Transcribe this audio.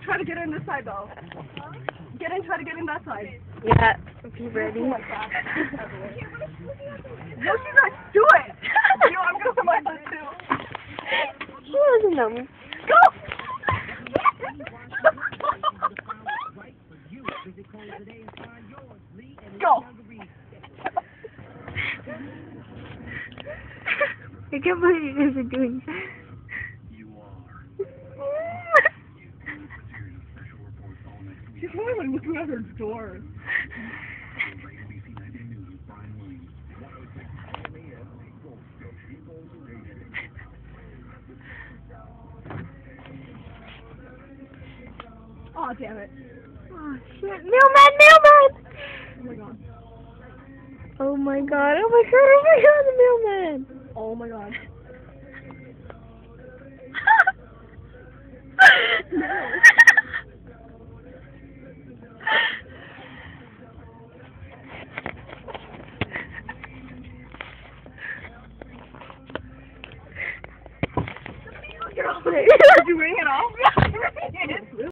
try to get in this side though. Try to get in that side. Yeah, be ready. No, she's not. Do it. You know, I'm gonna put my foot too. She doesn't know me. Go. Go. I can't believe you guys are doing that. She's really like looking at her door. Oh, damn it. Oh, shit. Mailman! Mailman! Oh my god. Oh my god, oh my god, oh my god, the mailman! Oh my god. Did you ring it off?